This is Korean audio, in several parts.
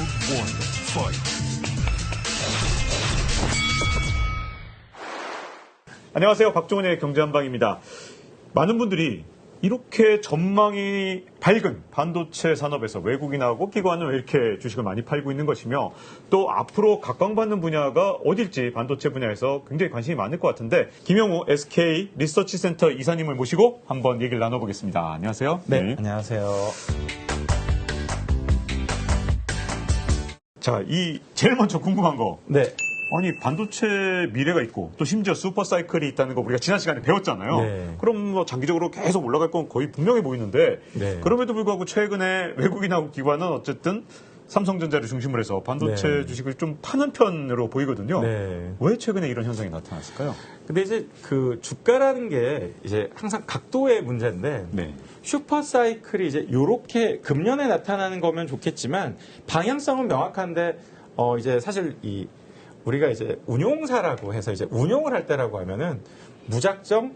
one, fight. 안녕하세요. 박종훈의 경제한방입니다. 많은 분들이 이렇게 전망이 밝은 반도체 산업에서 외국인하고 기관은 왜 이렇게 주식을 많이 팔고 있는 것이며 또 앞으로 각광받는 분야가 어딜지 반도체 분야에서 굉장히 관심이 많을 것 같은데 김영우 SK 리서치센터 이사님을 모시고 한번 얘기를 나눠보겠습니다. 안녕하세요. 네. 안녕하세요. 자, 제일 먼저 궁금한 거. 네. 아니 반도체 미래가 있고 또 심지어 슈퍼 사이클이 있다는 거 우리가 지난 시간에 배웠잖아요. 네. 그럼 뭐 장기적으로 계속 올라갈 건 거의 분명해 보이는데 네. 그럼에도 불구하고 최근에 외국인하고 기관은 어쨌든 삼성전자를 중심으로 해서 반도체 네. 주식을 좀 파는 편으로 보이거든요. 네. 왜 최근에 이런 현상이 나타났을까요? 근데 이제 그 주가라는 게 이제 항상 각도의 문제인데 네. 슈퍼 사이클이 이제 요렇게 금년에 나타나는 거면 좋겠지만 방향성은 명확한데 이제 사실 우리가 이제 운용사라고 해서 이제 운용을 할 때라고 하면은 무작정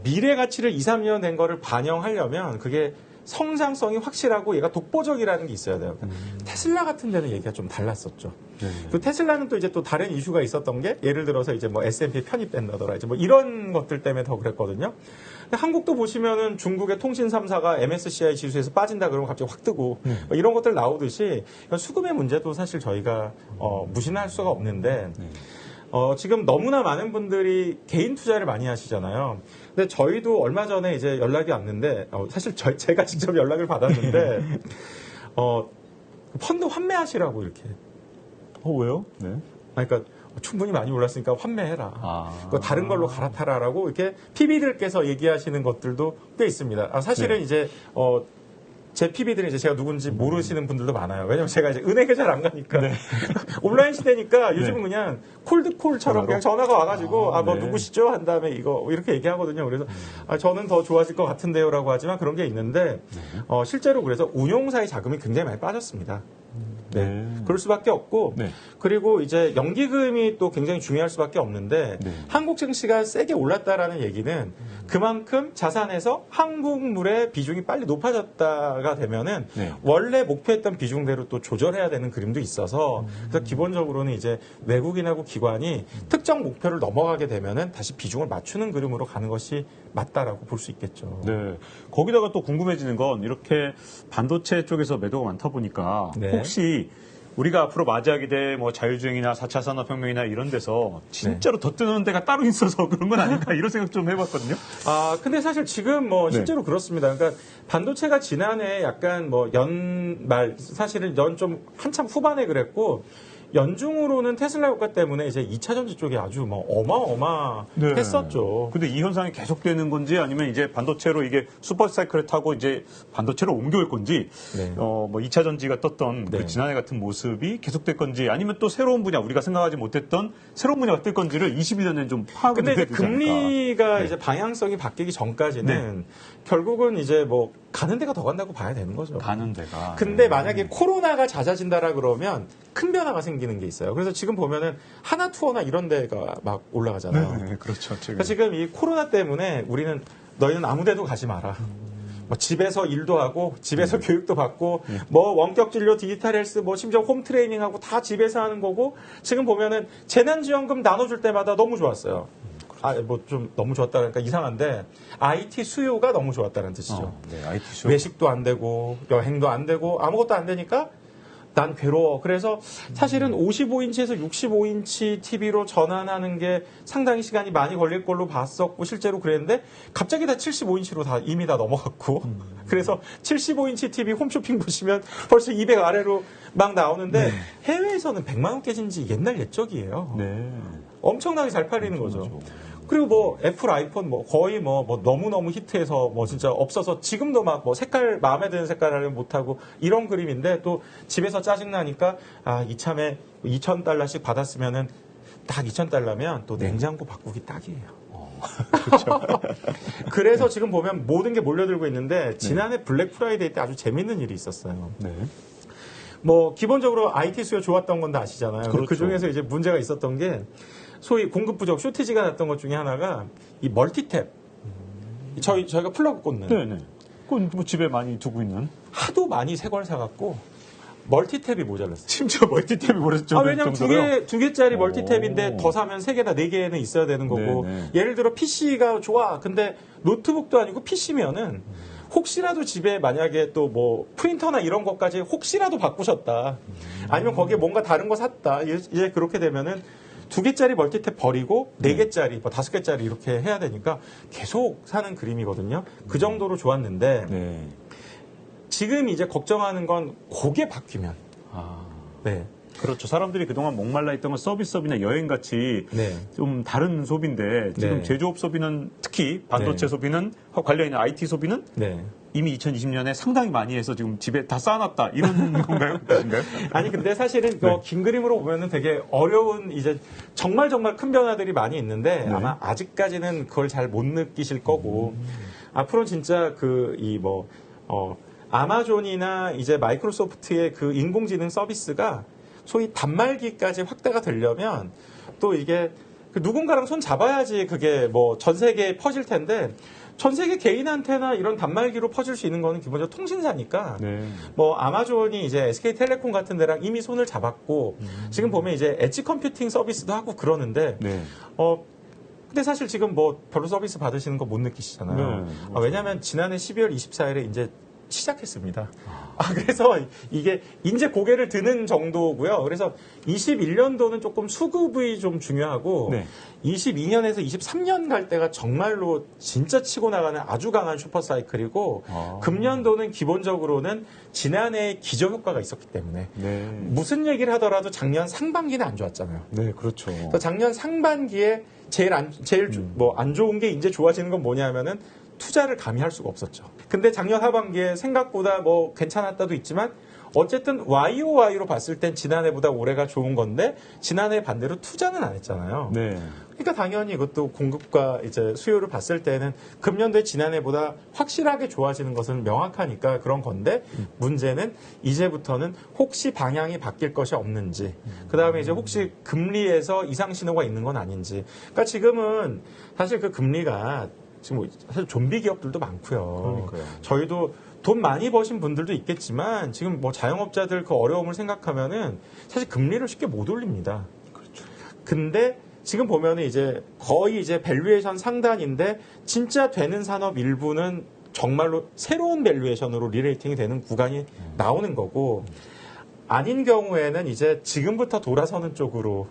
미래 가치를 2, 3년 된 거를 반영하려면 그게 성장성이 확실하고 얘가 독보적이라는 게 있어야 돼요. 테슬라 같은 데는 얘기가 좀 달랐었죠. 네. 그 테슬라는 또 이제 또 다른 이슈가 있었던 게 예를 들어서 이제 뭐 S&P 편입된다더라 이제 뭐 이런 것들 때문에 더 그랬거든요. 근데 한국도 보시면은 중국의 통신 3사가 MSCI 지수에서 빠진다 그러면 갑자기 확 뜨고 뭐 이런 것들 나오듯이 수급의 문제도 사실 저희가 무시할 수가 없는데 지금 너무나 많은 분들이 개인 투자를 많이 하시잖아요. 근데 저희도 얼마 전에 이제 연락이 왔는데, 사실 제가 직접 연락을 받았는데, 펀드 환매하시라고 이렇게. 왜요? 네. 그러니까 충분히 많이 올랐으니까 환매해라. 다른 걸로 갈아타라라고 이렇게 PB들께서 얘기하시는 것들도 꽤 있습니다. 사실은 네. 이제, 제 PB들은 이제 제가 누군지 모르시는 분들도 많아요. 왜냐면 제가 이제 은행에 잘 안 가니까. 네. 온라인 시대니까 요즘은 그냥 콜드콜처럼 그냥 전화가 와가지고, 뭐 네. 누구시죠? 한 다음에 이거 이렇게 얘기하거든요. 그래서 저는 더 좋아질 것 같은데요. 라고 하지만 그런 게 있는데, 실제로 그래서 운용사의 자금이 굉장히 많이 빠졌습니다. 네. 그럴 수밖에 없고, 네. 그리고 이제 연기금이 또 굉장히 중요할 수밖에 없는데, 네. 한국 증시가 세게 올랐다라는 얘기는 그만큼 자산에서 한국물의 비중이 빨리 높아졌다가 되면은 네. 원래 목표했던 비중대로 또 조절해야 되는 그림도 있어서 그래서 기본적으로는 이제 외국인하고 기관이 특정 목표를 넘어가게 되면은 다시 비중을 맞추는 그림으로 가는 것이 맞다라고 볼 수 있겠죠. 네. 거기다가 또 궁금해지는 건 이렇게 반도체 쪽에서 매도가 많다 보니까 네. 혹시 우리가 앞으로 맞이하게 될 뭐 자율주행이나 4차 산업혁명이나 이런 데서 진짜로 더 뜨는 데가 따로 있어서 그런 건 아닐까 이런 생각 좀 해봤거든요. 근데 사실 지금 뭐 실제로 그렇습니다. 그러니까 반도체가 지난해 약간 뭐 연말 사실은 연 좀 한참 후반에 그랬고 연중으로는 테슬라 효과 때문에 이제 2차 전지 쪽이 아주 뭐 어마어마했었죠. 근데 이 현상이 계속되는 건지 아니면 이제 반도체로 이게 슈퍼 사이클을 타고 이제 반도체로 옮겨올 건지 네. 뭐 2차 전지가 떴던 네. 그 지난해 같은 모습이 계속될 건지 아니면 또 새로운 분야 우리가 생각하지 못했던 새로운 분야가 뜰 건지를 21년에 좀 파악을 근데 해야 이제 되지 않을까. 금리가 네. 이제 방향성이 바뀌기 전까지는 결국은 이제 뭐 가는 데가 더 간다고 봐야 되는 거죠. 가는 데가. 근데 만약에 코로나가 잦아진다라 그러면 큰 변화가 생기는 게 있어요. 그래서 지금 보면은 하나 투어나 이런 데가 막 올라가잖아요. 네, 그렇죠. 그러니까 지금 이 코로나 때문에 우리는 너희는 아무 데도 가지 마라. 뭐 집에서 일도 하고 집에서 교육도 받고 뭐 원격 진료 디지털 헬스 뭐 심지어 홈 트레이닝하고 다 집에서 하는 거고 지금 보면은 재난지원금 나눠줄 때마다 너무 좋았어요. 뭐 좀 너무 좋았다 그러니까 이상한데 IT 수요가 너무 좋았다는 뜻이죠. 네, IT 수요. 외식도 안 되고 여행도 안 되고 아무것도 안 되니까 난 괴로워. 그래서 사실은 55인치에서 65인치 TV로 전환하는 게 상당히 시간이 많이 걸릴 걸로 봤었고 실제로 그랬는데 갑자기 다 75인치로 다 이미 다 넘어갔고 그래서 75인치 TV 홈쇼핑 보시면 벌써 200 아래로 막 나오는데 해외에서는 100만 원 깨진 지 옛날 옛적이에요. 네. 엄청나게 잘 팔리는 거죠. 그리고 뭐 애플 아이폰 뭐 거의 뭐 너무너무 히트해서 뭐 진짜 없어서 지금도 막 뭐 색깔 마음에 드는 색깔을 못 하고 이런 그림인데 또 집에서 짜증 나니까 이참에 2,000달러씩 받았으면은 딱 2,000달러면 또 냉장고 바꾸기 딱이에요. 그렇죠. 그래서 지금 보면 모든 게 몰려들고 있는데 지난해 블랙 프라이데이 때 아주 재밌는 일이 있었어요. 네. 뭐 기본적으로 IT 수요 좋았던 건 다 아시잖아요. 그렇죠. 그 중에서 이제 문제가 있었던 게 소위 공급 부족 쇼티지가 났던 것 중에 하나가 이 멀티탭. 저희가 플러그 꽂는. 네네. 그건 뭐 집에 많이 두고 있는. 하도 많이 새 걸 사갖고 멀티탭이 모자랐어요. 심지어 멀티탭이 모르죠. 왜냐면 두 개짜리 멀티탭인데 더 사면 3개나 4개는 있어야 되는 거고. 네네. 예를 들어 PC가 좋아. 근데 노트북도 아니고 PC면은 혹시라도 집에 만약에 또 뭐 프린터나 이런 것까지 혹시라도 바꾸셨다. 아니면 거기에 뭔가 다른 거 샀다. 이제 그렇게 되면은 2개짜리 멀티탭 버리고 4개짜리, 뭐 5개짜리 이렇게 해야 되니까 계속 사는 그림이거든요. 그 정도로 좋았는데 네. 지금 이제 걱정하는 건 그게 바뀌면. 아. 네. 그렇죠. 사람들이 그동안 목말라 있던 건 서비스업이나 여행같이 네. 좀 다른 소비인데 지금 네. 제조업 소비는 특히 반도체 네. 소비는 관련 있는 IT 소비는 네. 이미 2020년에 상당히 많이 해서 지금 집에 다 쌓아놨다 이런 건가요? 그런가요? 아니 근데 사실은 네. 긴 그림으로 보면은 되게 어려운 이제 정말 큰 변화들이 많이 있는데 네. 아마 아직까지는 그걸 잘 못 느끼실 거고 앞으로 진짜 아마존이나 이제 마이크로소프트의 그 인공지능 서비스가 소위 단말기까지 확대가 되려면 또 이게 누군가랑 손 잡아야지 그게 뭐 전 세계에 퍼질 텐데 전 세계 개인한테나 이런 단말기로 퍼질 수 있는 거는 기본적으로 통신사니까 네. 뭐 아마존이 이제 SK텔레콤 같은 데랑 이미 손을 잡았고 지금 보면 이제 엣지 컴퓨팅 서비스도 하고 그러는데 네. 근데 사실 지금 뭐 별로 서비스 받으시는 거 못 느끼시잖아요. 네, 왜냐하면 지난해 12월 24일에 이제 시작했습니다. 그래서 이게 이제 고개를 드는 정도고요. 그래서 21년도는 조금 수급이 좀 중요하고 네. 22년에서 23년 갈 때가 정말로 진짜 치고 나가는 아주 강한 슈퍼사이클이고 금년도는 기본적으로는 지난해에 기저효과가 있었기 때문에 네. 무슨 얘기를 하더라도 작년 상반기는 안 좋았잖아요. 네, 그렇죠. 그래서 작년 상반기에 제일 안 좋은 게 이제 좋아지는 건 뭐냐면은 투자를 감히 할 수가 없었죠. 근데 작년 하반기에 생각보다 뭐 괜찮았다도 있지만 어쨌든 YOY로 봤을 땐 지난해보다 올해가 좋은 건데 지난해 반대로 투자는 안 했잖아요. 네. 그러니까 당연히 이것도 공급과 이제 수요를 봤을 때는 금년도에 지난해보다 확실하게 좋아지는 것은 명확하니까 그런 건데 문제는 이제부터는 혹시 방향이 바뀔 것이 없는지 그 다음에 이제 혹시 금리에서 이상 신호가 있는 건 아닌지 그러니까 지금은 사실 그 금리가 지금 사실 좀비 기업들도 많고요. 그러니까요. 저희도 돈 많이 버신 분들도 있겠지만 지금 뭐 자영업자들 그 어려움을 생각하면은 사실 금리를 쉽게 못 올립니다. 그렇죠. 근데 지금 보면은 이제 거의 이제 밸류에이션 상단인데 진짜 되는 산업 일부는 정말로 새로운 밸류에이션으로 리레이팅이 되는 구간이 나오는 거고 아닌 경우에는 이제 지금부터 돌아서는 쪽으로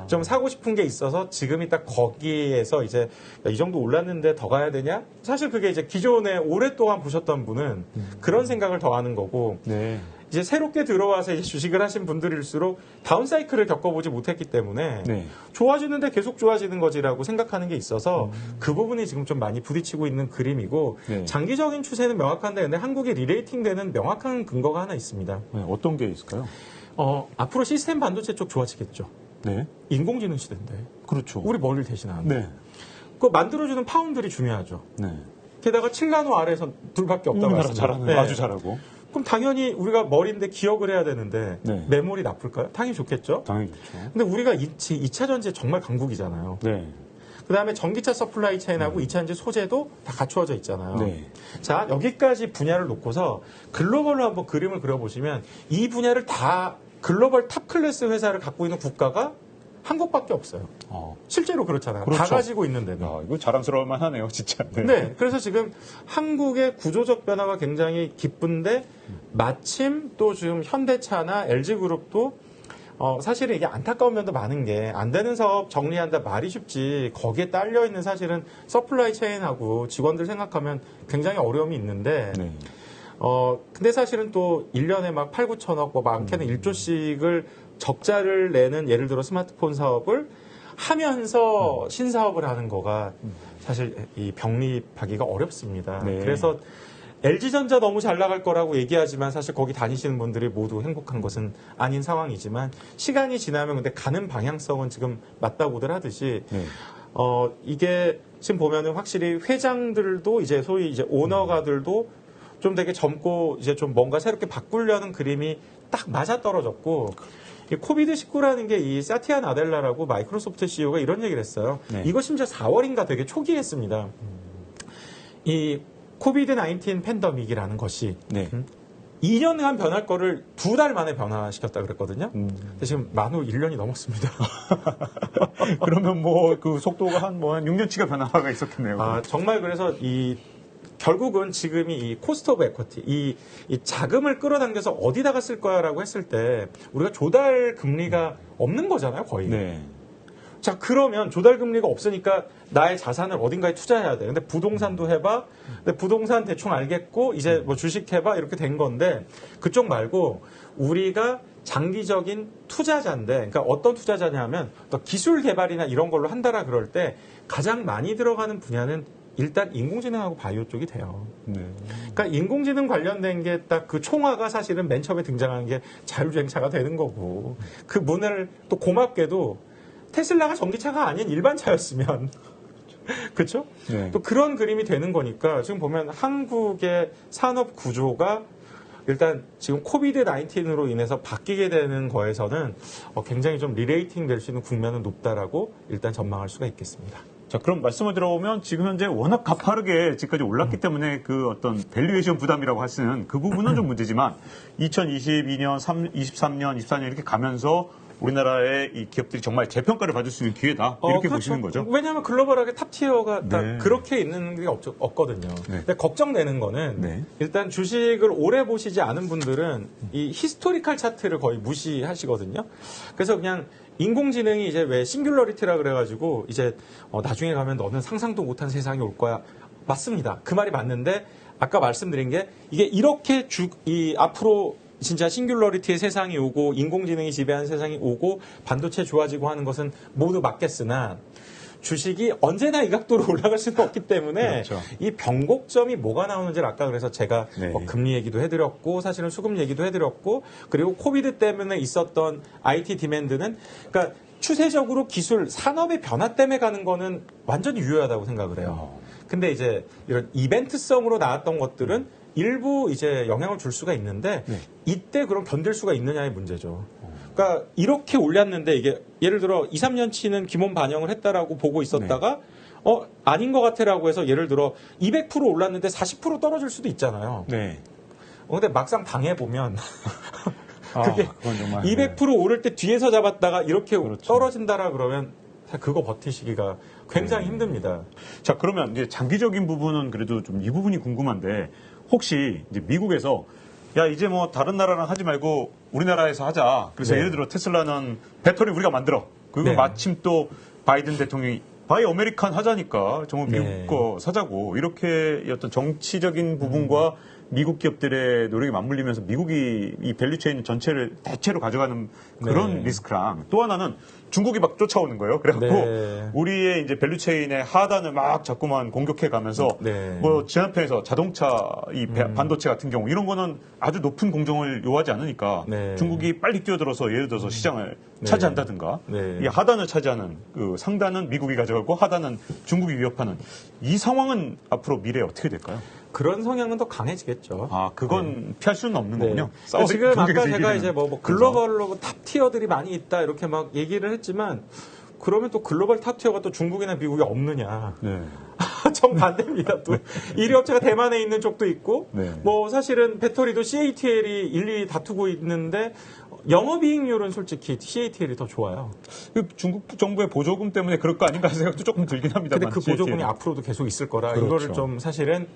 좀 사고 싶은 게 있어서 지금이 딱 거기에서 이제 이 정도 올랐는데 더 가야 되냐? 사실 그게 이제 기존에 오랫동안 보셨던 분은 그런 생각을 더 하는 거고 네. 이제 새롭게 들어와서 이제 주식을 하신 분들일수록 다운사이클을 겪어보지 못했기 때문에 네. 좋아지는데 계속 좋아지는 거지라고 생각하는 게 있어서 그 부분이 지금 좀 많이 부딪히고 있는 그림이고 네. 장기적인 추세는 명확한데 근데 한국이 리레이팅 되는 명확한 근거가 하나 있습니다. 네, 어떤 게 있을까요? 앞으로 시스템 반도체 쪽 좋아지겠죠. 네. 인공지능 시대인데 그렇죠. 우리 머리를 대신하는데 네. 그거 만들어주는 파운드리 중요하죠. 네. 게다가 7나노 아래에서 둘밖에 없다고 우리나라 했습니다. 잘하는 네. 아주 잘하고. 그럼 당연히 우리가 머리인데 기억을 해야 되는데 네. 메모리 나쁠까요? 당연히 좋겠죠. 당연히 그렇죠. 근데 우리가 2차 전지에 정말 강국이잖아요. 네. 그 다음에 전기차 서플라이 체인하고 2차 전지 소재도 다 갖추어져 있잖아요. 네. 자, 여기까지 분야를 놓고서 글로벌로 한번 그림을 그려보시면 이 분야를 다 글로벌 탑 클래스 회사를 갖고 있는 국가가 한국밖에 없어요. 실제로 그렇잖아요. 그렇죠. 다 가지고 있는 데는. 이거 자랑스러울 만하네요, 진짜. 네. 네. 그래서 지금 한국의 구조적 변화가 굉장히 기쁜데 마침 또 지금 현대차나 LG그룹도 사실은 이게 안타까운 면도 많은 게 안 되는 사업 정리한다 말이 쉽지 거기에 딸려 있는 사실은 서플라이 체인하고 직원들 생각하면 굉장히 어려움이 있는데 네. 근데 사실은 또 1년에 막 8, 9천억 뭐 많게는 1조씩을 적자를 내는 예를 들어 스마트폰 사업을 하면서 신사업을 하는 거가 사실 이 병립하기가 어렵습니다. 네. 그래서 LG전자 너무 잘 나갈 거라고 얘기하지만 사실 거기 다니시는 분들이 모두 행복한 것은 아닌 상황이지만 시간이 지나면 근데 가는 방향성은 지금 맞다고들 하듯이 네. 이게 지금 보면은 확실히 회장들도 이제 소위 이제 오너가들도 좀 되게 젊고 이제 좀 뭔가 새롭게 바꾸려는 그림이 딱 맞아 떨어졌고 이 코비드19라는 게 이 사티아 나델라라고 마이크로소프트 CEO가 이런 얘기를 했어요. 네. 이거 심지어 4월인가 되게 초기에 했습니다. 이 코비드19 팬데믹이라는 것이 네. 2년간 변할 거를 2달 만에 변화시켰다 그랬거든요. 근데 지금 만후 1년이 넘었습니다. 그러면 뭐 그 속도가 한 6년치가 변화가 있었겠네요. 아, 정말 그래서 결국은 지금이 이 코스트 오브 에쿼티, 이 자금을 끌어당겨서 어디다가 쓸 거야라고 했을 때 우리가 조달 금리가 없는 거잖아요, 거의. 네. 자, 그러면 조달 금리가 없으니까 나의 자산을 어딘가에 투자해야 돼. 근데 부동산도 해봐. 근데 부동산 대충 알겠고 이제 뭐 주식 해봐 이렇게 된 건데 그쪽 말고 우리가 장기적인 투자자인데, 그러니까 어떤 투자자냐면 또 기술 개발이나 이런 걸로 한다라 그럴 때 가장 많이 들어가는 분야는 일단 인공지능하고 바이오 쪽이 돼요. 네. 그러니까 인공지능 관련된 게 딱 그 총화가 사실은 맨 처음에 등장한 게 자율주행차가 되는 거고 그 문을 또 고맙게도 테슬라가 전기차가 아닌 일반 차였으면 그렇죠? 네. 또 그런 그림이 되는 거니까 지금 보면 한국의 산업 구조가 일단 지금 코비드 19으로 인해서 바뀌게 되는 거에서는 굉장히 좀 리레이팅 될 수 있는 국면은 높다라고 일단 전망할 수가 있겠습니다. 자, 그럼 말씀을 들어보면 지금 현재 워낙 가파르게 지금까지 올랐기 때문에 그 어떤 밸류에이션 부담이라고 하시는 그 부분은 좀 문제지만 2022년, 23년, 24년 이렇게 가면서 우리나라의 이 기업들이 정말 재평가를 받을 수 있는 기회다. 이렇게 그렇죠. 보시는 거죠. 왜냐하면 글로벌하게 탑티어가 딱 네. 그렇게 있는 게 없거든요. 네. 근데 걱정되는 거는 네. 일단 주식을 오래 보시지 않은 분들은 이 히스토리컬 차트를 거의 무시하시거든요. 그래서 그냥 인공지능이 이제 왜 싱귤러리티라 그래가지고 이제 나중에 가면 너는 상상도 못한 세상이 올 거야. 맞습니다. 그 말이 맞는데 아까 말씀드린 게 이게 이렇게 앞으로 진짜 싱귤러리티의 세상이 오고 인공지능이 지배하는 세상이 오고 반도체 좋아지고 하는 것은 모두 맞겠으나 주식이 언제나 이 각도로 올라갈 수는 없기 때문에 그렇죠. 이 변곡점이 뭐가 나오는지를 아까 그래서 제가 네. 금리 얘기도 해드렸고 사실은 수급 얘기도 해드렸고 그리고 코비드 때문에 있었던 IT 디맨드는 그러니까 추세적으로 기술 산업의 변화 때문에 가는 거는 완전히 유효하다고 생각을 해요. 근데 이제 이런 이벤트성으로 나왔던 것들은 일부 이제 영향을 줄 수가 있는데 네. 이때 그럼 견딜 수가 있느냐의 문제죠. 그러니까 이렇게 올렸는데 이게 예를 들어 2, 3년치는 기본 반영을 했다라고 보고 있었다가 아닌 것 같아라고 해서 예를 들어 200% 올랐는데 40% 떨어질 수도 있잖아요. 네. 근데 막상 당해보면 그게 그건 정말 200% 오를 때 뒤에서 잡았다가 이렇게 그렇죠. 떨어진다라 그러면 그거 버티시기가 굉장히 힘듭니다. 자, 그러면 이제 장기적인 부분은 그래도 좀 이 부분이 궁금한데 혹시 이제 미국에서 야, 이제 뭐 다른 나라랑 하지 말고 우리나라에서 하자. 그래서 네. 예를 들어 테슬라는 배터리 우리가 만들어. 그리고 네. 마침 또 바이든 대통령이 바이 아메리칸 하자니까 정말 미국 네. 거 사자고. 이렇게 어떤 정치적인 부분과 미국 기업들의 노력이 맞물리면서 미국이 이 밸류체인 전체를 대체로 가져가는 그런 네. 리스크랑 또 하나는 중국이 막 쫓아오는 거예요. 그래갖고 네. 우리의 이제 밸류체인의 하단을 막 자꾸만 공격해 가면서 네. 뭐 지난편에서 자동차 이 반도체 같은 경우 이런 거는 아주 높은 공정을 요하지 않으니까 네. 중국이 빨리 뛰어들어서 예를 들어서 시장을 네. 차지한다든가 네. 이 하단을 차지하는 그 상단은 미국이 가져가고 하단은 중국이 위협하는 이 상황은 앞으로 미래에 어떻게 될까요? 그런 성향은 더 강해지겠죠. 아, 그건 피할 수는 없는 네. 거군요. 그러니까 지금 아까 경쟁에서 제가 이기려면. 이제 뭐 글로벌로 탑 티어들이 많이 있다 이렇게 막 얘기를 했지만 그러면 또 글로벌 탑 티어가 또 중국이나 미국이 없느냐? 네. 정반대입니다. 또 1위 업체가 대만에 있는 쪽도 있고 네. 뭐 사실은 배터리도 CATL이 1, 2위 다투고 있는데 영업이익률은 솔직히 CATL이 더 좋아요. 그 중국 정부의 보조금 때문에 그럴 거 아닌가 생각도 조금 들긴 합니다만. 근데 그 보조금이 CATL 은. 앞으로도 계속 있을 거라 그렇죠. 이거를 좀 사실은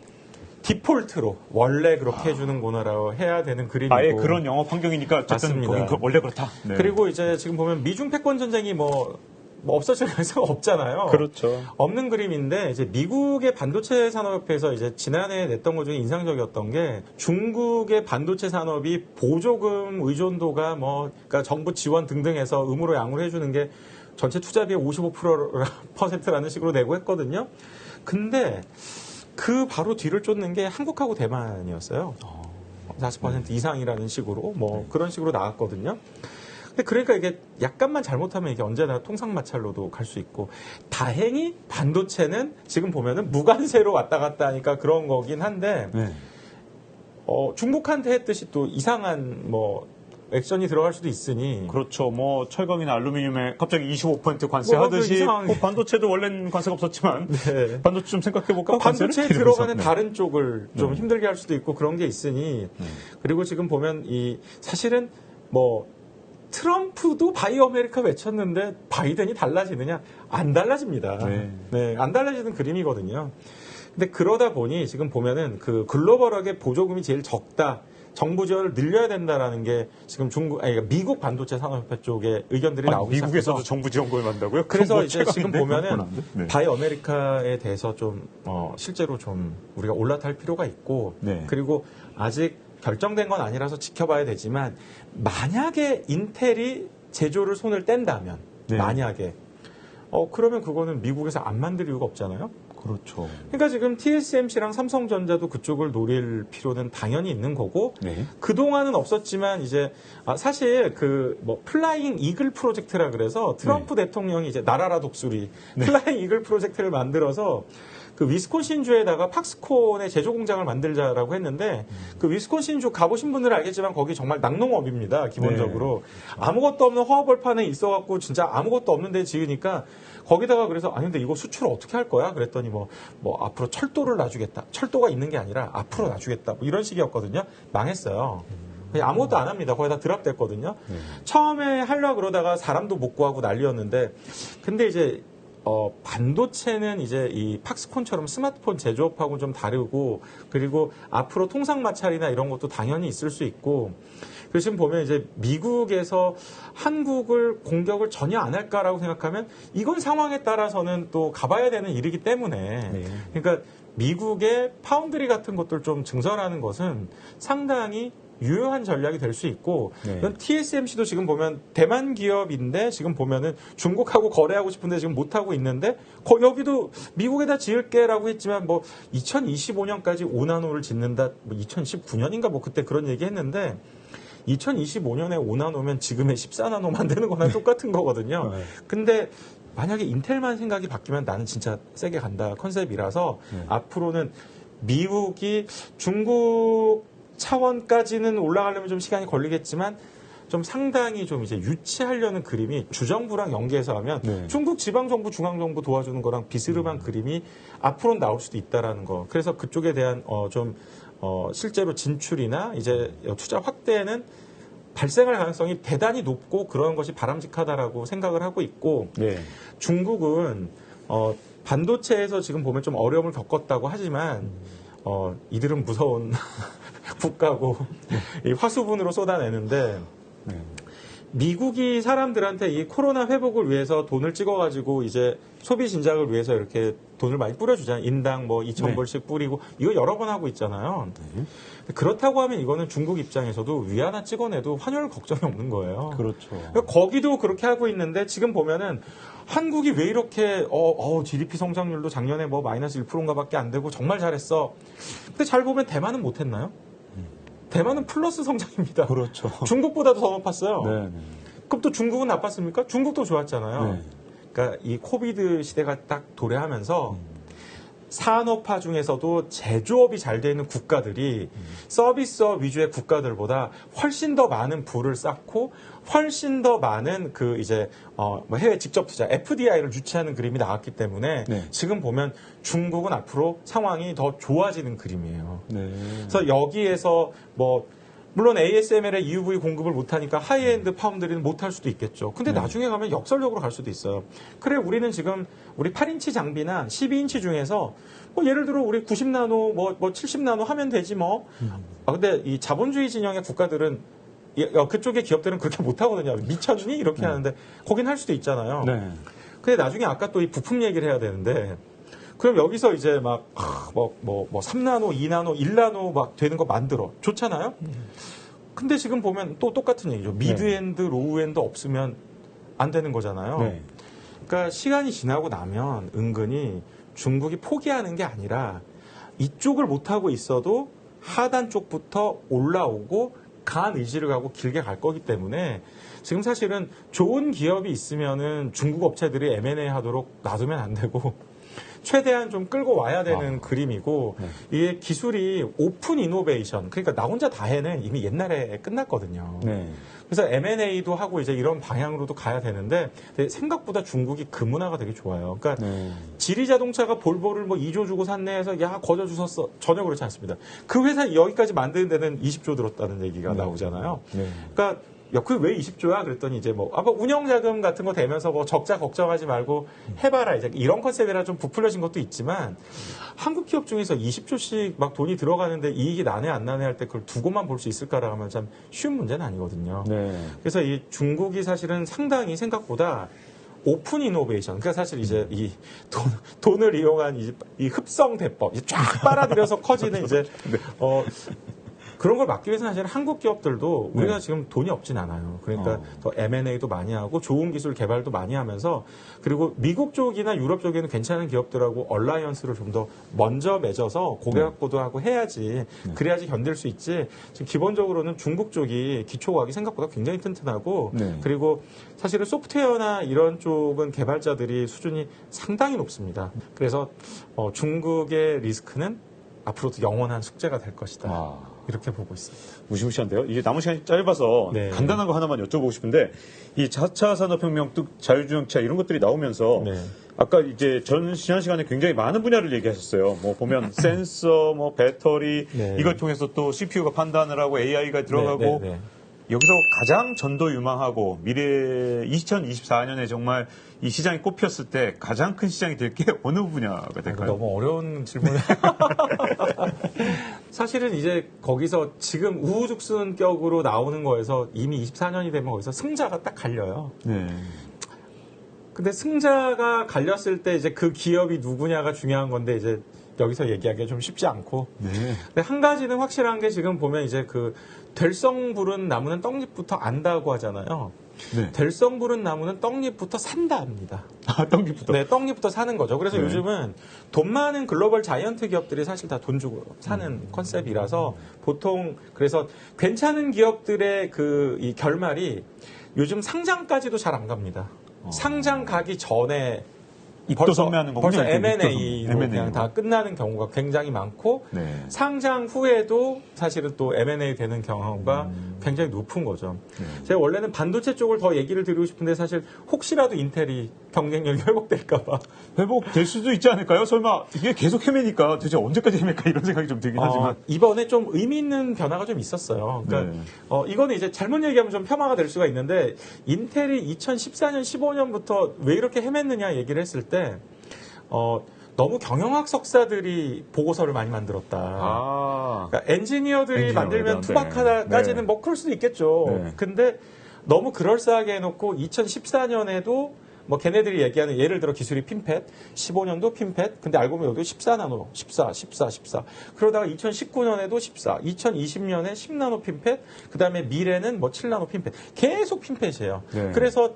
디폴트로 원래 그렇게 해주는구나라고 해야 되는 그림이고 아예 그런 영업 환경이니까 어쨌든 맞습니다. 거긴 원래 그렇다. 네. 그리고 이제 지금 보면 미중 패권 전쟁이 뭐 없어질 가능성이 없잖아요. 그렇죠. 없는 그림인데 이제 미국의 반도체 산업협회에서 이제 지난해 냈던 것 중에 인상적이었던 게 중국의 반도체 산업이 보조금 의존도가 뭐 그러니까 정부 지원 등등해서 음으로 양으로 해주는 게 전체 투자비의 55%라는 식으로 내고 했거든요. 근데 그 바로 뒤를 쫓는 게 한국하고 대만이었어요. 40% 이상이라는 식으로 뭐 그런 식으로 나왔거든요. 근데 그러니까 이게 약간만 잘못하면 이게 언제나 통상마찰로도 갈 수 있고 다행히 반도체는 지금 보면은 무관세로 왔다 갔다 하니까 그런 거긴 한데 네. 중국한테 했듯이 또 이상한 뭐 액션이 들어갈 수도 있으니 그렇죠. 뭐 철강이나 알루미늄에 갑자기 25% 관세 하듯이 이상하게. 반도체도 원래는 관세가 없었지만 네. 반도체 좀 생각해볼까? 반도체에 관세를? 들어가는 이러면서. 다른 쪽을 좀 네. 힘들게 할 수도 있고 그런 게 있으니 그리고 지금 보면 사실은 뭐 트럼프도 바이 아메리카 외쳤는데 바이든이 달라지느냐? 안 달라집니다. 네. 안 달라지는 그림이거든요. 근데 그러다 보니 지금 보면은 그 글로벌하게 보조금이 제일 적다. 정부 지원을 늘려야 된다라는 게 지금 그러니까 미국 반도체 산업협회 쪽의 의견들이 나오고 있어요. 미국에서도 정부 지원금을 만든다고요? 그래서 그건 뭐 이제 지금 최강인데? 보면은 그건 안 돼? 네. 바이 아메리카에 대해서 좀 실제로 좀 우리가 올라탈 필요가 있고 네. 그리고 아직 결정된 건 아니라서 지켜봐야 되지만 만약에 인텔이 제조를 손을 뗀다면 네. 만약에 그러면 그거는 미국에서 안 만들 이유가 없잖아요. 그렇죠. 그러니까 지금 TSMC랑 삼성전자도 그쪽을 노릴 필요는 당연히 있는 거고 네. 그동안은 없었지만 이제 사실 그 뭐 플라잉 이글 프로젝트라 그래서 트럼프 대통령이 이제 나라라 독수리 플라잉 이글 프로젝트를 만들어서 그 위스콘신주에다가 팍스콘의 제조 공장을 만들자라고 했는데 그 위스콘신주 가보신 분들은 알겠지만 거기 정말 낙농업입니다. 기본적으로 아무것도 없는 허허벌판에 있어갖고 진짜 아무것도 없는 데 지으니까 거기다가 그래서 아니 근데 이거 수출 어떻게 할 거야? 그랬더니 뭐 앞으로 철도를 놔주겠다. 철도가 있는 게 아니라 앞으로 놔주겠다. 뭐 이런 식이었거든요. 망했어요. 그냥 아무것도 안 합니다. 거의 다 드랍됐거든요. 처음에 하려고 그러다가 사람도 못 구하고 난리였는데 근데 이제 반도체는 이제 이 팍스콘처럼 스마트폰 제조업하고 좀 다르고 그리고 앞으로 통상 마찰이나 이런 것도 당연히 있을 수 있고 그래서 지금 보면 이제 미국에서 한국을 공격을 전혀 안 할까라고 생각하면 이건 상황에 따라서는 또 가봐야 되는 일이기 때문에 그러니까 미국의 파운드리 같은 것들 좀 증설하는 것은 상당히 유효한 전략이 될 수 있고 TSMC도 지금 보면 대만 기업인데 지금 보면은 중국하고 거래하고 싶은데 지금 못하고 있는데 여기도 미국에다 지을게라고 했지만 뭐 2025년까지 5나노를 짓는다 뭐 2019년인가 뭐 그때 그런 얘기 했는데 2025년에 5나노면 지금의 14나노 만드는 거랑 똑같은 거거든요. 근데 만약에 인텔만 생각이 바뀌면 나는 진짜 세게 간다 컨셉이라서 앞으로는 미국이 중국 차원까지는 올라가려면 좀 시간이 걸리겠지만 좀 상당히 좀 이제 유치하려는 그림이 주정부랑 연계해서 하면 중국 지방정부, 중앙정부 도와주는 거랑 비스름한 그림이 앞으로 나올 수도 있다라는 거. 그래서 그쪽에 대한 실제로 진출이나 이제 투자 확대는 발생할 가능성이 대단히 높고 그런 것이 바람직하다라고 생각을 하고 있고 중국은 반도체에서 지금 보면 좀 어려움을 겪었다고 하지만 이들은 무서운 국가고 이 화수분으로 쏟아내는데 미국이 사람들한테 이 코로나 회복을 위해서 돈을 찍어가지고 이제 소비 진작을 위해서 이렇게 돈을 많이 뿌려주잖아요. 인당 뭐 2,000불씩 뿌리고 이거 여러 번 하고 있잖아요. 그렇다고 하면 이거는 중국 입장에서도 위 하나 찍어내도 환율 걱정이 없는 거예요. 그렇죠. 그러니까 거기도 그렇게 하고 있는데 지금 보면은 한국이 왜 이렇게 GDP 성장률도 작년에 뭐 마이너스 1%인가밖에 안 되고 정말 잘했어. 근데 잘 보면 대만은 못했나요? 대만은 플러스 성장입니다. 그렇죠. 중국보다도 더 높았어요. 네. 그럼 또 중국은 나빴습니까? 중국도 좋았잖아요. 그러니까 이 코비드 시대가 딱 도래하면서 산업화 중에서도 제조업이 잘 돼 있는 국가들이 서비스업 위주의 국가들보다 훨씬 더 많은 부를 쌓고 훨씬 더 많은 그 이제 뭐 해외 직접 투자 FDI를 유치하는 그림이 나왔기 때문에 지금 보면 중국은 앞으로 상황이 더 좋아지는 그림이에요. 그래서 여기에서 뭐 물론 ASML의 EUV 공급을 못하니까 하이엔드 파운드리는 못할 수도 있겠죠. 근데 나중에 가면 역설적으로 갈 수도 있어요. 그래 우리는 지금 우리 8인치 장비나 12인치 중에서 뭐 예를 들어 우리 90나노 뭐 70나노 하면 되지 뭐. 근데 이 자본주의 진영의 국가들은 그쪽의 기업들은 그렇게 못하거든요. 미쳤니? 이렇게 하는데 거긴 할 수도 있잖아요. 근데 나중에 아까 또 이 부품 얘기를 해야 되는데 그럼 여기서 이제 막 3나노, 2나노, 1나노 막 되는 거 만들어. 좋잖아요? 근데 지금 보면 또 똑같은 얘기죠. 미드엔드, 로우엔드 없으면 안 되는 거잖아요. 그러니까 시간이 지나고 나면 은근히 중국이 포기하는 게 아니라 이쪽을 못하고 있어도 하단 쪽부터 올라오고 강한 의지를 가고 길게 갈 거기 때문에 지금 사실은 좋은 기업이 있으면은 중국 업체들이 M&A 하도록 놔두면 안 되고 최대한 좀 끌고 와야 되는 그림이고 이게 기술이 오픈 이노베이션 그러니까 나 혼자 다 해는 이미 옛날에 끝났거든요. 네. 그래서 M&A도 하고 이제 이런 방향으로도 가야 되는데 생각보다 중국이 그 문화가 되게 좋아요. 그러니까 지리 자동차가 볼보를 뭐 2조 주고 샀네 해서 야 거저 주웠어 전혀 그렇지 않습니다. 그 회사 여기까지 만드는 데는 20조 들었다는 얘기가 나오잖아요. 그러니까 야, 그게 왜 20조야? 그랬더니 이제 뭐 운영자금 같은 거 되면서 뭐 적자 걱정하지 말고 해봐라. 이제 이런 컨셉이라 좀 부풀려진 것도 있지만 한국 기업 중에서 20조씩 막 돈이 들어가는데 이익이 나네 안 나네 할 때 그걸 두고만 볼 수 있을까라 하면 참 쉬운 문제는 아니거든요. 네. 그래서 이 중국이 사실은 상당히 생각보다 오픈 이노베이션. 그러니까 사실 이제 이 돈을 이용한 이 흡성 대법, 쫙 빨아들여서 커지는 이제 그런 걸 막기 위해서는 사실 한국 기업들도 우리가 지금 돈이 없진 않아요. 그러니까 더 M&A도 많이 하고 좋은 기술 개발도 많이 하면서 그리고 미국 쪽이나 유럽 쪽에는 괜찮은 기업들하고 얼라이언스를 좀 더 먼저 맺어서 고객 확보도 하고 해야지 그래야지 견딜 수 있지. 지금 기본적으로는 중국 쪽이 기초과학이 생각보다 굉장히 튼튼하고 그리고 사실은 소프트웨어나 이런 쪽은 개발자들이 수준이 상당히 높습니다. 그래서 중국의 리스크는 앞으로도 영원한 숙제가 될 것이다. 이렇게 보고 있습니다. 무시무시한데요. 이게 남은 시간이 짧아서 간단한 거 하나만 여쭤보고 싶은데 이 4차 산업혁명, 자율주행차 이런 것들이 나오면서 아까 이제 지난 시간에 굉장히 많은 분야를 얘기하셨어요. 뭐 보면 센서, 뭐 배터리 이걸 통해서 또 CPU가 판단을 하고 AI가 들어가고 여기서 가장 전도유망하고 미래 2024년에 정말 이 시장이 꼽혔을 때 가장 큰 시장이 될 게 어느 분야가 될까요? 너무 어려운 질문을. 사실은 이제 거기서 지금 우후죽순격으로 나오는 거에서 이미 24년이 되면 거기서 승자가 딱 갈려요. 근데 승자가 갈렸을 때 이제 그 기업이 누구냐가 중요한 건데 이제 여기서 얘기하기가 좀 쉽지 않고. 근데 한 가지는 확실한 게 지금 보면 이제 그 될성 부른 나무는 떡잎부터 안다고 하잖아요. 될성 부른 나무는 떡잎부터 산다 합니다. 떡잎부터? 네, 떡잎부터 사는 거죠. 그래서 요즘은 돈 많은 글로벌 자이언트 기업들이 사실 다 돈 주고 사는 컨셉이라서 보통 그래서 괜찮은 기업들의 이 결말이 요즘 상장까지도 잘 안 갑니다. 상장 가기 전에 입도선매하는 거군요. 벌써 M&A로 그냥 다 끝나는 경우가 굉장히 많고 상장 후에도 사실은 또 M&A 되는 경우가 굉장히 높은 거죠. 제가 원래는 반도체 쪽을 더 얘기를 드리고 싶은데 사실 혹시라도 인텔이 경쟁력이 회복될까 봐. 회복될 수도 있지 않을까요? 설마 이게 계속 헤매니까 도대체 언제까지 헤맬까 이런 생각이 좀 들긴 하지만 이번에 좀 의미 있는 변화가 좀 있었어요. 그러니까 이거는 이제 잘못 얘기하면 좀 폄하가 될 수가 있는데 인텔이 2014년 15년부터 왜 이렇게 헤맸느냐 얘기를 했을 때 너무 경영학 석사들이 보고서를 많이 만들었다. 그러니까 엔지니어들이 만들면 투박하다까지는 뭐 그럴 수도 있겠죠. 근데 너무 그럴싸하게 해놓고 2014년에도 뭐 걔네들이 얘기하는 예를 들어 기술이 핀팻, 15년도 핀팻, 근데 알고 보면 여기 14나노, 14. 그러다가 2019년에도 14, 2020년에 10나노 핀팻, 그 다음에 미래는 뭐 7나노 핀팻. 계속 핀팻이에요. 그래서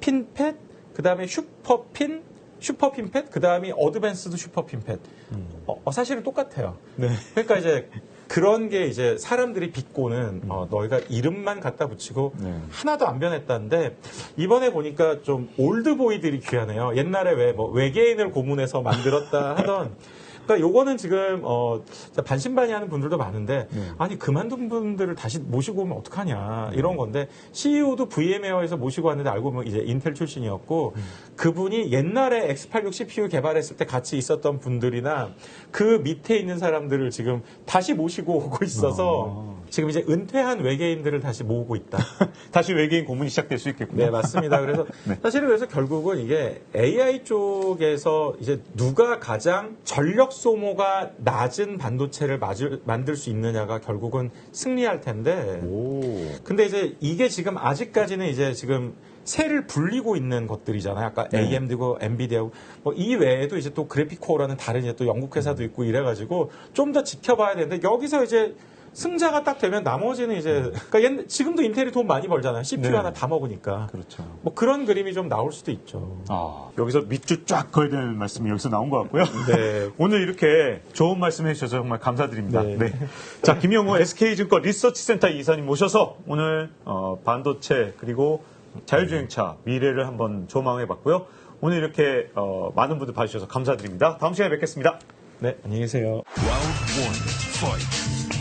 핀팻, 그 다음에 슈퍼 핀팻, 그 다음이 어드밴스드 슈퍼 핀팻. 사실은 똑같아요. 그러니까 이제 그런 게 이제 사람들이 비꼬는 너희가 이름만 갖다 붙이고 하나도 안 변했다는데 이번에 보니까 좀 올드보이들이 귀하네요. 옛날에 왜 뭐 외계인을 고문해서 만들었다 하던 그러니까 요거는 지금 반신반의하는 분들도 많은데 아니 그만둔 분들을 다시 모시고 오면 어떡하냐 이런 건데 CEO도 VMware에서 모시고 왔는데 알고 보면 이제 인텔 출신이었고 그분이 옛날에 X86 CPU 개발했을 때 같이 있었던 분들이나 그 밑에 있는 사람들을 지금 다시 모시고 오고 있어서 지금 이제 은퇴한 외계인들을 다시 모으고 있다. 다시 외계인 고문이 시작될 수 있겠군요. 네, 맞습니다. 그래서 사실은 그래서 결국은 이게 AI 쪽에서 이제 누가 가장 전력 소모가 낮은 반도체를 만들 수 있느냐가 결국은 승리할 텐데. 근데 이제 이게 지금 아직까지는 이제 지금 세를 불리고 있는 것들이잖아요. 아까 AMD고 엔비디아고 뭐 이 외에도 이제 또 그래픽코어라는 다른 이제 또 영국 회사도 있고 이래가지고 좀 더 지켜봐야 되는데 여기서 이제 승자가 딱 되면 나머지는 이제 그러니까 지금도 인텔이 돈 많이 벌잖아요. CPU 하나 다 먹으니까. 그렇죠. 뭐 그런 그림이 좀 나올 수도 있죠. 여기서 밑줄 쫙 그어야 되는 말씀이 여기서 나온 것 같고요. 오늘 이렇게 좋은 말씀 해주셔서 정말 감사드립니다. 자, 김영호 SK증권 리서치센터 이사님 모셔서 오늘 반도체 그리고 자율주행차 미래를 한번 조망해봤고요. 오늘 이렇게 많은 분들 봐주셔서 감사드립니다. 다음 시간에 뵙겠습니다. 네, 안녕히 계세요. Round one, fight.